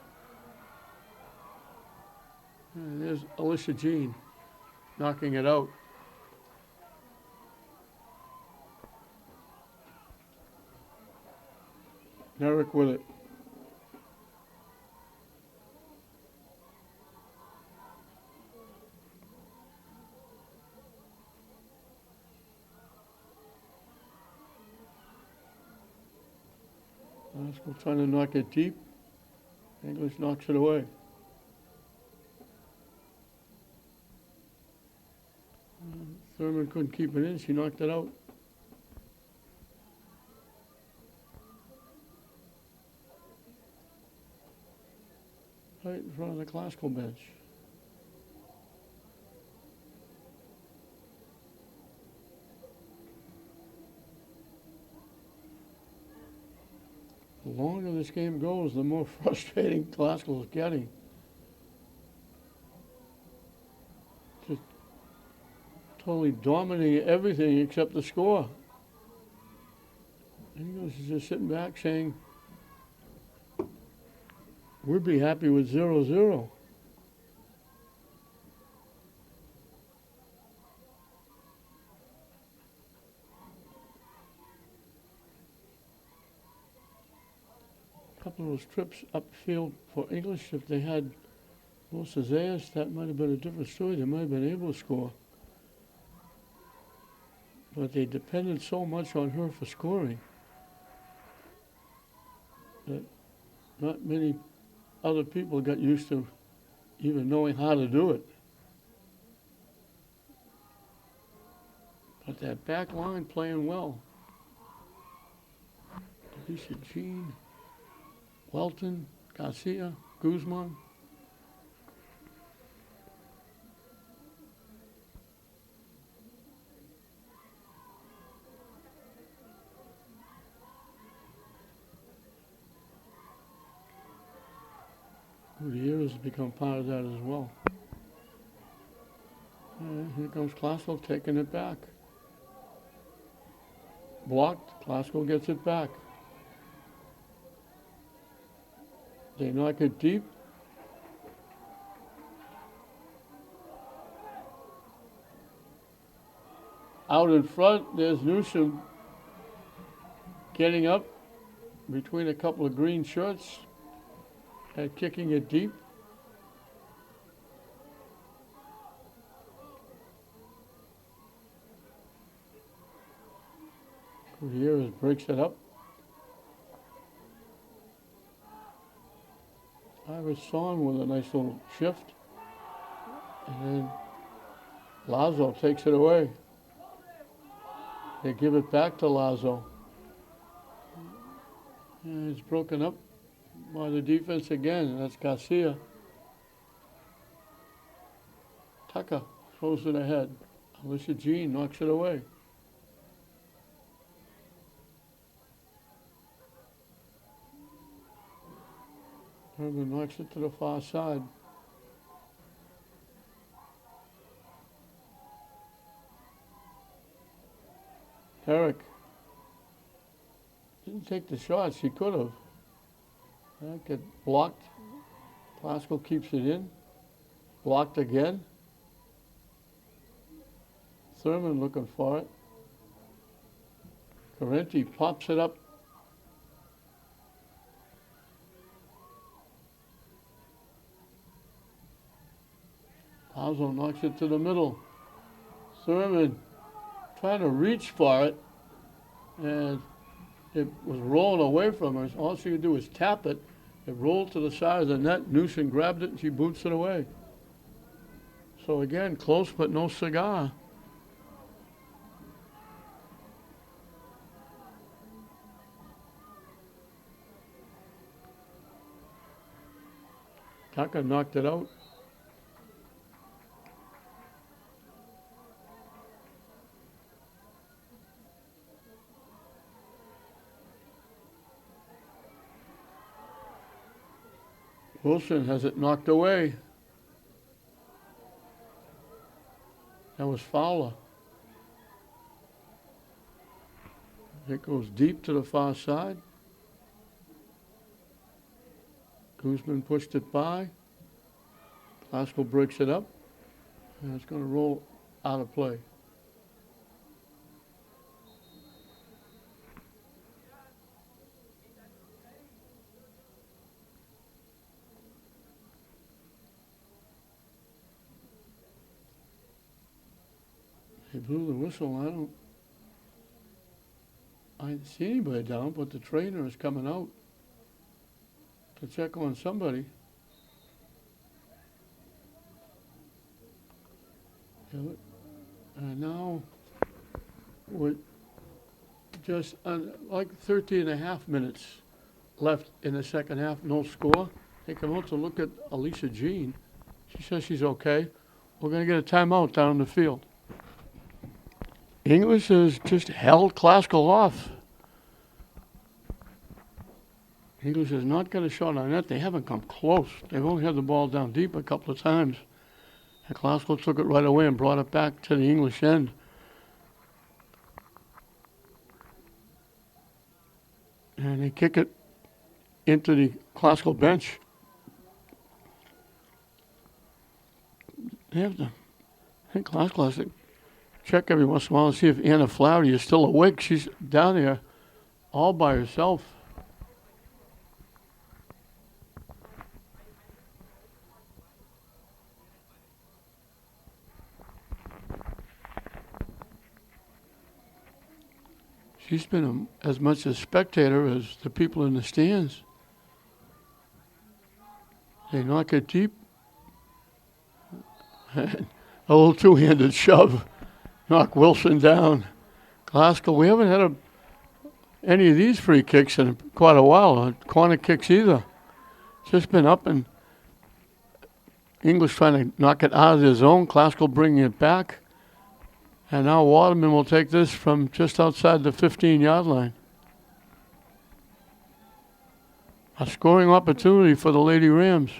And there's Alicia Jean knocking it out. Merrick with it. Glasgow trying to knock it deep. English knocks it away. Thurman couldn't keep it in. She knocked it out. Right in front of the Glasgow bench. The longer this game goes, the more frustrating Glasgow is getting. Just totally dominating everything except the score. English is just sitting back saying, we'd be happy with 0-0. A couple of those trips upfield for English, if they had Los Zayas, that might have been a different story. They might have been able to score. But they depended so much on her for scoring that not many other people got used to even knowing how to do it. But that back line playing well. Alicia Jean, Welton, Garcia, Guzman. Gutierrez has become part of that as well. And here comes Glasgow taking it back. Blocked, Glasgow gets it back. They knock it deep. Out in front, there's Newsom getting up between a couple of green shirts. and kicking it deep. Gutierrez breaks it up. Iverson with a nice little shift. And then Lazo takes it away. They give it back to Lazo. And it's broken up by the defense again, and that's Garcia. Tucker throws it ahead. Alicia Jean knocks it away. Herman knocks it to the far side. Herrick didn't take the shot. She could have. That get blocked. Glasgow keeps it in. Blocked again. Thurman looking for it. Carenti pops it up. Lazo knocks it to the middle. Thurman trying to reach for it, and it was rolling away from her. All she could do was tap it. It rolled to the side of the net. Newsom grabbed it, and she boots it away. So again, close but no cigar. Tucker knocked it out. Wilson has it knocked away. That was Fowler. It goes deep to the far side. Guzman pushed it by. Glasgow breaks it up. And it's going to roll out of play. They blew the whistle. I didn't see anybody down, but the trainer is coming out to check on somebody. And now, with just like 13 and a half minutes left in the second half, no score, they come out to look at Alicia Jean. She says she's okay. We're going to get a timeout down in the field. English has just held Glasgow off. English has not got a shot on net. They haven't come close. They've only had the ball down deep a couple of times. And Glasgow took it right away and brought it back to the English end. And they kick it into the Glasgow bench. They have to, I think Glasgow has to check every once in a while and see if Anna Flaherty is still awake. She's down there all by herself. She's been as much a spectator as the people in the stands. They knock it deep. A little two-handed shove. Knock Wilson down. Glasgow, we haven't had any of these free kicks in quite a while, corner kicks either. Just been up and English trying to knock it out of their zone. Glasgow bringing it back. And now Waterman will take this from just outside the 15-yard line. A scoring opportunity for the Lady Rams.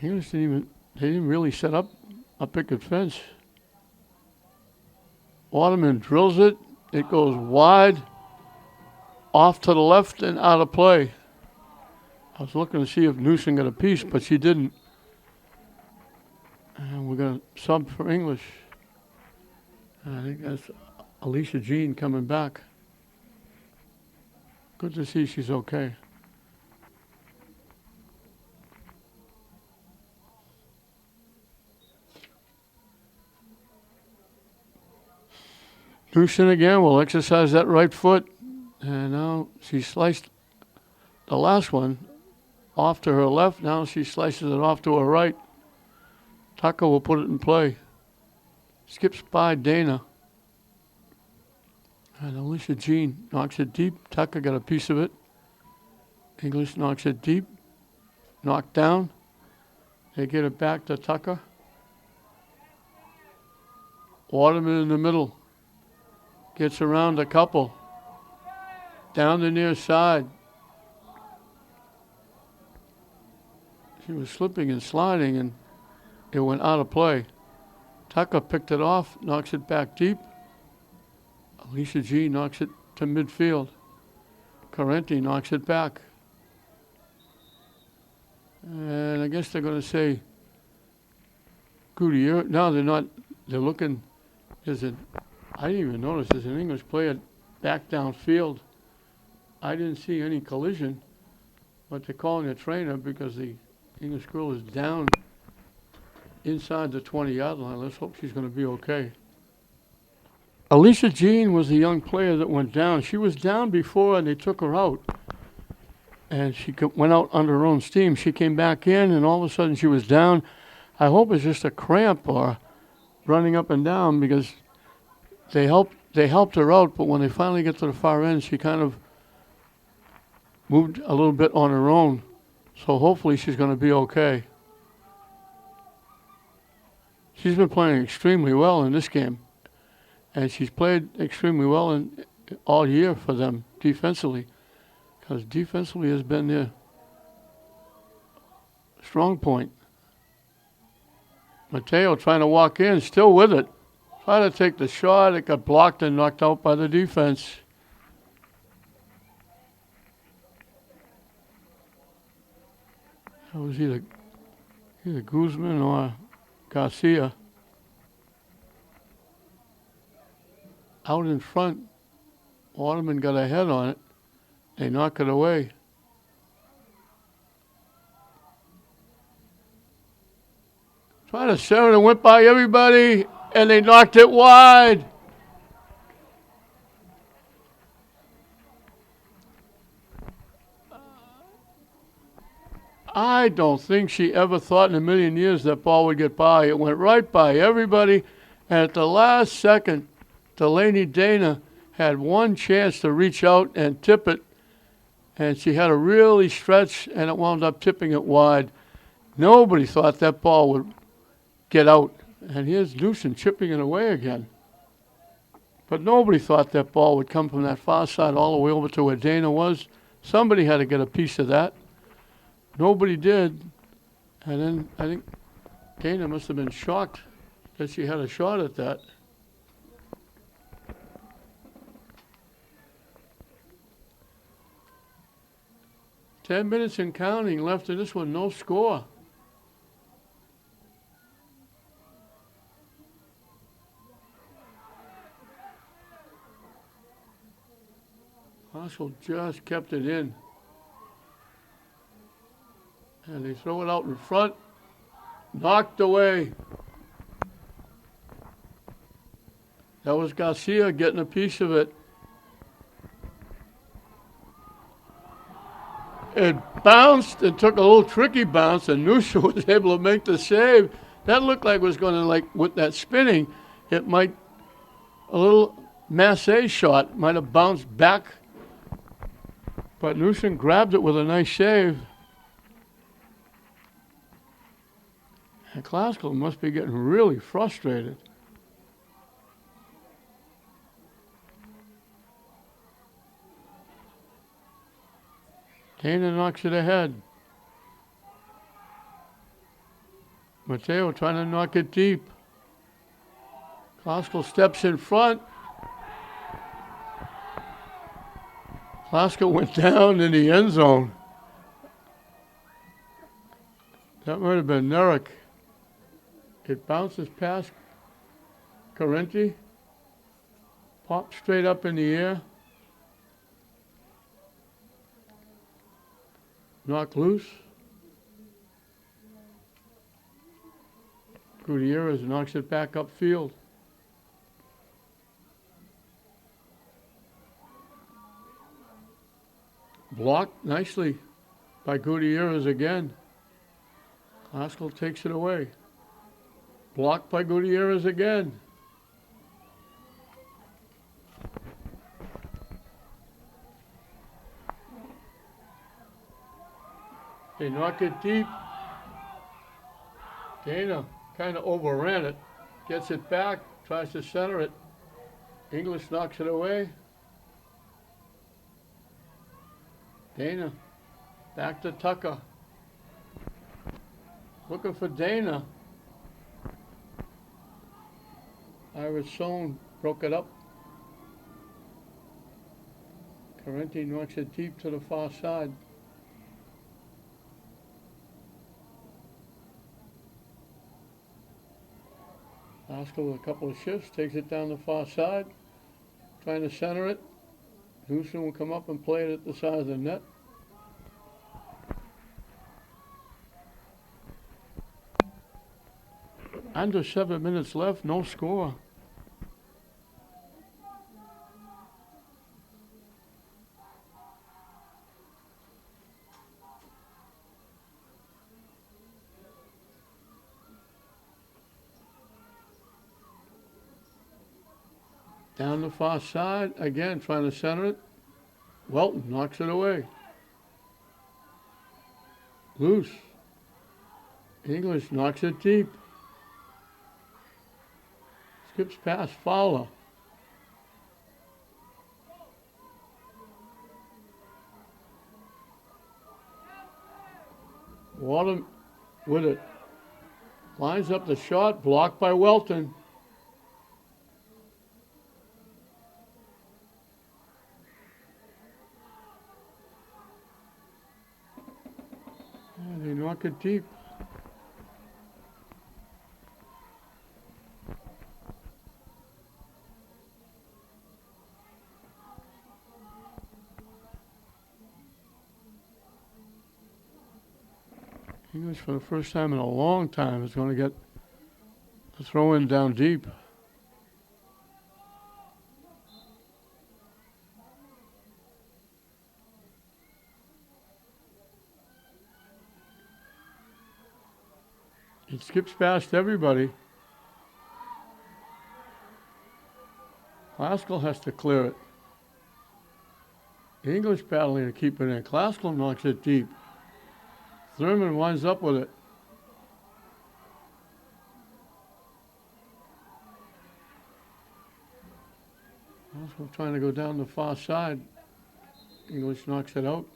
English they didn't really set up a picket fence. Waterman drills it. It goes wide, off to the left and out of play. I was looking to see if Newsom got a piece, but she didn't. And we're going to sub for English. And I think that's Alicia Jean coming back. Good to see she's okay. Newson again will exercise that right foot. And now she sliced the last one off to her left. Now she slices it off to her right. Tucker will put it in play. Skips by Dana. And Alicia Jean knocks it deep. Tucker got a piece of it. English knocks it deep. Knocked down. They get it back to Tucker. Waterman in the middle. Gets around a couple. Down the near side. She was slipping and sliding, and it went out of play. Tucker picked it off, knocks it back deep. Alicia G knocks it to midfield. Carenti knocks it back. And I guess they're going to say Gutierrez. No, they're not. They're looking. I didn't even notice there's an English player back downfield. I didn't see any collision, but they're calling a trainer because the English girl is down inside the 20-yard line. Let's hope she's going to be okay. Alicia Jean was the young player that went down. She was down before and they took her out. And she went out under her own steam. She came back in and all of a sudden she was down. I hope it's just a cramp or running up and down because they helped her out, but when they finally get to the far end, she kind of moved a little bit on her own. So hopefully she's going to be okay. She's been playing extremely well in this game. And she's played extremely well all year for them defensively. Because defensively has been their strong point. Mateo trying to walk in, still with it. Tried to take the shot. It got blocked and knocked out by the defense. That was either Guzman or Garcia. Out in front, Waterman got a head on it. They knock it away. Tried to serve it and went by everybody, and they knocked it wide. I don't think she ever thought in a million years that ball would get by. It went right by everybody, and at the last second, Delaney Dana had one chance to reach out and tip it, and she had to really stretch, and it wound up tipping it wide. Nobody thought that ball would get out. And here's Newson chipping it away again. But nobody thought that ball would come from that far side all the way over to where Dana was. Somebody had to get a piece of that. Nobody did. And then I think Dana must have been shocked that she had a shot at that. "10 minutes and counting left in this one, no score." Marshall just kept it in. And they throw it out in front. Knocked away. That was Garcia getting a piece of it. It bounced and took a little tricky bounce, and Nusha was able to make the save. That looked like it was going to, like, with that spinning, it might, a little Massey shot might have bounced back. But Newsom grabbed it with a nice save. And Classical must be getting really frustrated. Dana knocks it ahead. Mateo trying to knock it deep. Classical steps in front. Klaska went down in the end zone. That might have been Nerek. It bounces past Carenti, pops straight up in the air, knocked loose. Gutierrez knocks it back upfield. Blocked nicely by Gutierrez again. Classical takes it away. Blocked by Gutierrez again. They knock it deep. Dana kind of overran it. Gets it back, tries to center it. English knocks it away. Dana back to Tucker. Looking for Dana. Irish Sohn broke it up. Carenti knocks it deep to the far side. Oscar with a couple of shifts, takes it down the far side, trying to center it. Houston will come up and play it at the side of the net. Under 7 minutes left, no score. Down the far side, again trying to center it. Welton knocks it away. Loose. English knocks it deep. Skips past Fowler. Water with it. Lines up the shot, blocked by Welton. They knock it deep. English, for the first time in a long time, is going to get the throw in down deep. It skips past everybody. Classical has to clear it. English battling to keep it in. Classical knocks it deep. Thurman winds up with it. Classical trying to go down the far side. English knocks it out.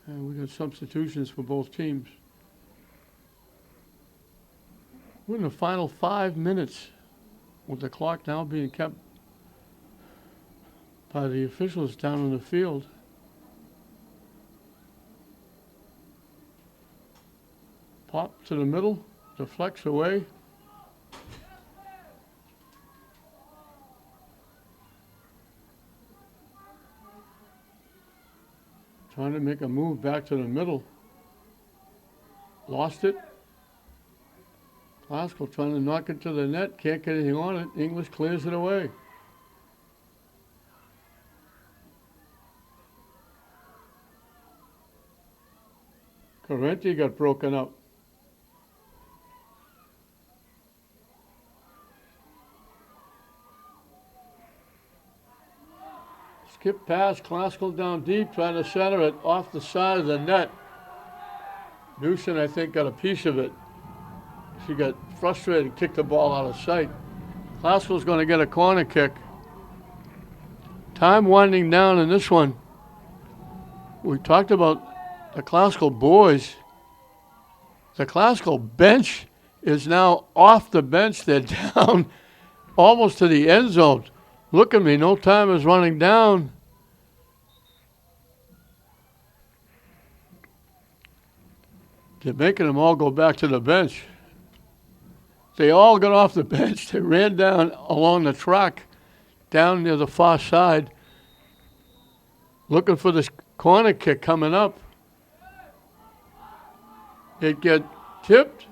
And we got substitutions for both teams. We're in the final 5 minutes with the clock now being kept by the officials down in the field. Pop to the middle, deflects away. Trying to make a move back to the middle. Lost it. Classical trying to knock it to the net. Can't get anything on it. English clears it away. Carenti got broken up. Skip pass, Classical down deep, trying to center it off the side of the net. Newson, I think, got a piece of it. She got frustrated and kicked the ball out of sight. Classical's going to get a corner kick. Time winding down in this one. We talked about the Classical boys. The Classical bench is now off the bench. They're down almost to the end zone. Look at me, no time is running down. They're making them all go back to the bench. They all got off the bench. They ran down along the track, down near the far side, looking for this corner kick coming up. It get tipped.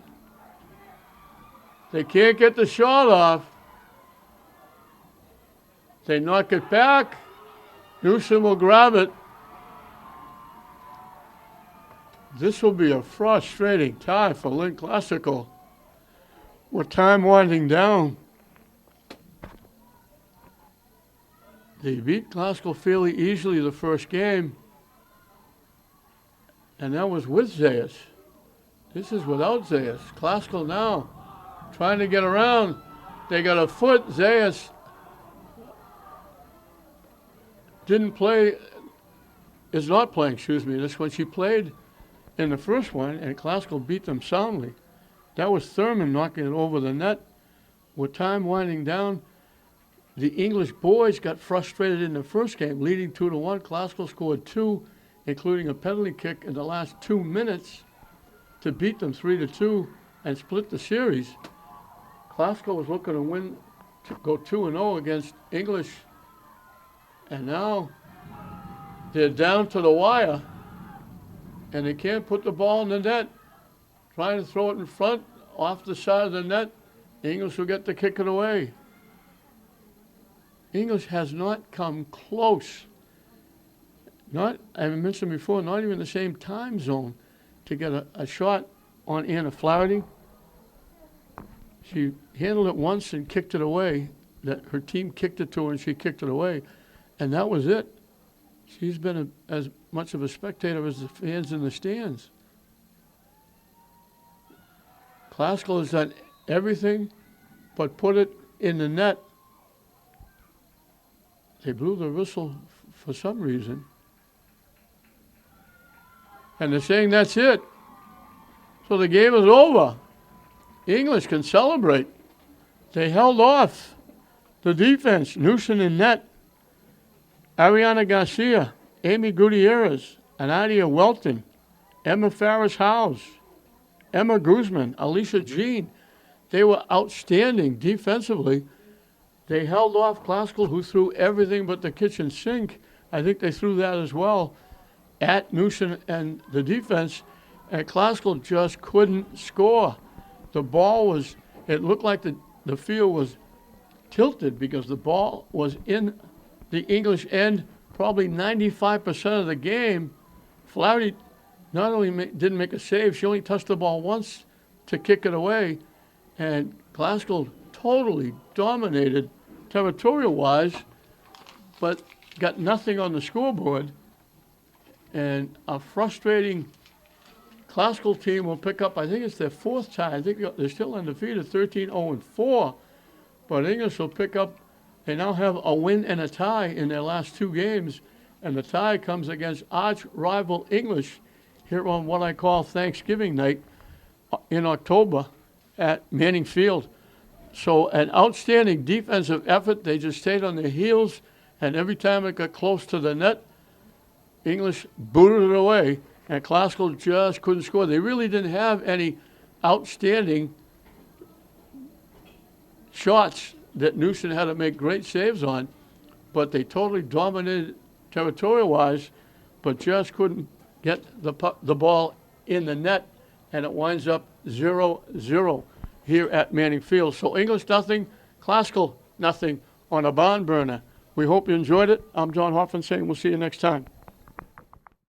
They can't get the shot off. They knock it back. Newsom will grab it. This will be a frustrating tie for Lynn Classical. With time winding down. They beat Classical fairly easily the first game. And that was with Zayas. This is without Zayas. Classical now trying to get around. They got a foot. Zayas didn't play, is not playing, excuse me. This one she played in the first one, and Classical beat them soundly. That was Thurman knocking it over the net. With time winding down, the English boys got frustrated in the first game, leading 2-1. Classical scored 2, including a penalty kick in the last 2 minutes to beat them 3-2 and split the series. Classical was looking to win, to go 2-0 against English, and now they're down to the wire, and they can't put the ball in the net. Trying to throw it in front, off the side of the net. English will get to kick it away. English has not come close. Not, I mentioned before, not even the same time zone to get a shot on Anna Flaherty. She handled it once and kicked it away. That her team kicked it to her and she kicked it away. And that was it. She's been as much of a spectator as the fans in the stands. Classical has done everything but put it in the net. They blew the whistle for some reason. And they're saying that's it. So the game is over. English can celebrate. They held off the defense. Newsom in net. Ariana Garcia, Amy Gutierrez, Anadia Welton, Emma Farris-Howes, Emma Guzman, Alicia Jean. They were outstanding defensively. They held off Classical, who threw everything but the kitchen sink. I think they threw that as well at Newsom and the defense. And Classical just couldn't score. The ball was, it looked like the field was tilted because the ball was in the English end probably 95% of the game. Flaherty not only didn't make a save, she only touched the ball once to kick it away. And Classical totally dominated territorial-wise, but got nothing on the scoreboard. And a frustrating Classical team will pick up, I think it's their fourth tie. I think they're still undefeated, 13-0-4. But English will pick up, they now have a win and a tie in their last 2 games. And the tie comes against arch rival English here on what I call Thanksgiving night in October at Manning Field. So an outstanding defensive effort. They just stayed on their heels, and every time it got close to the net, English booted it away, and Classical just couldn't score. They really didn't have any outstanding shots that Newsom had to make great saves on, but they totally dominated territorial-wise, but just couldn't get the ball in the net, and it winds up 0-0 here at Manning Field. So English nothing, Classical nothing on a barn burner. We hope you enjoyed it. I'm John Hoffman saying we'll see you next time.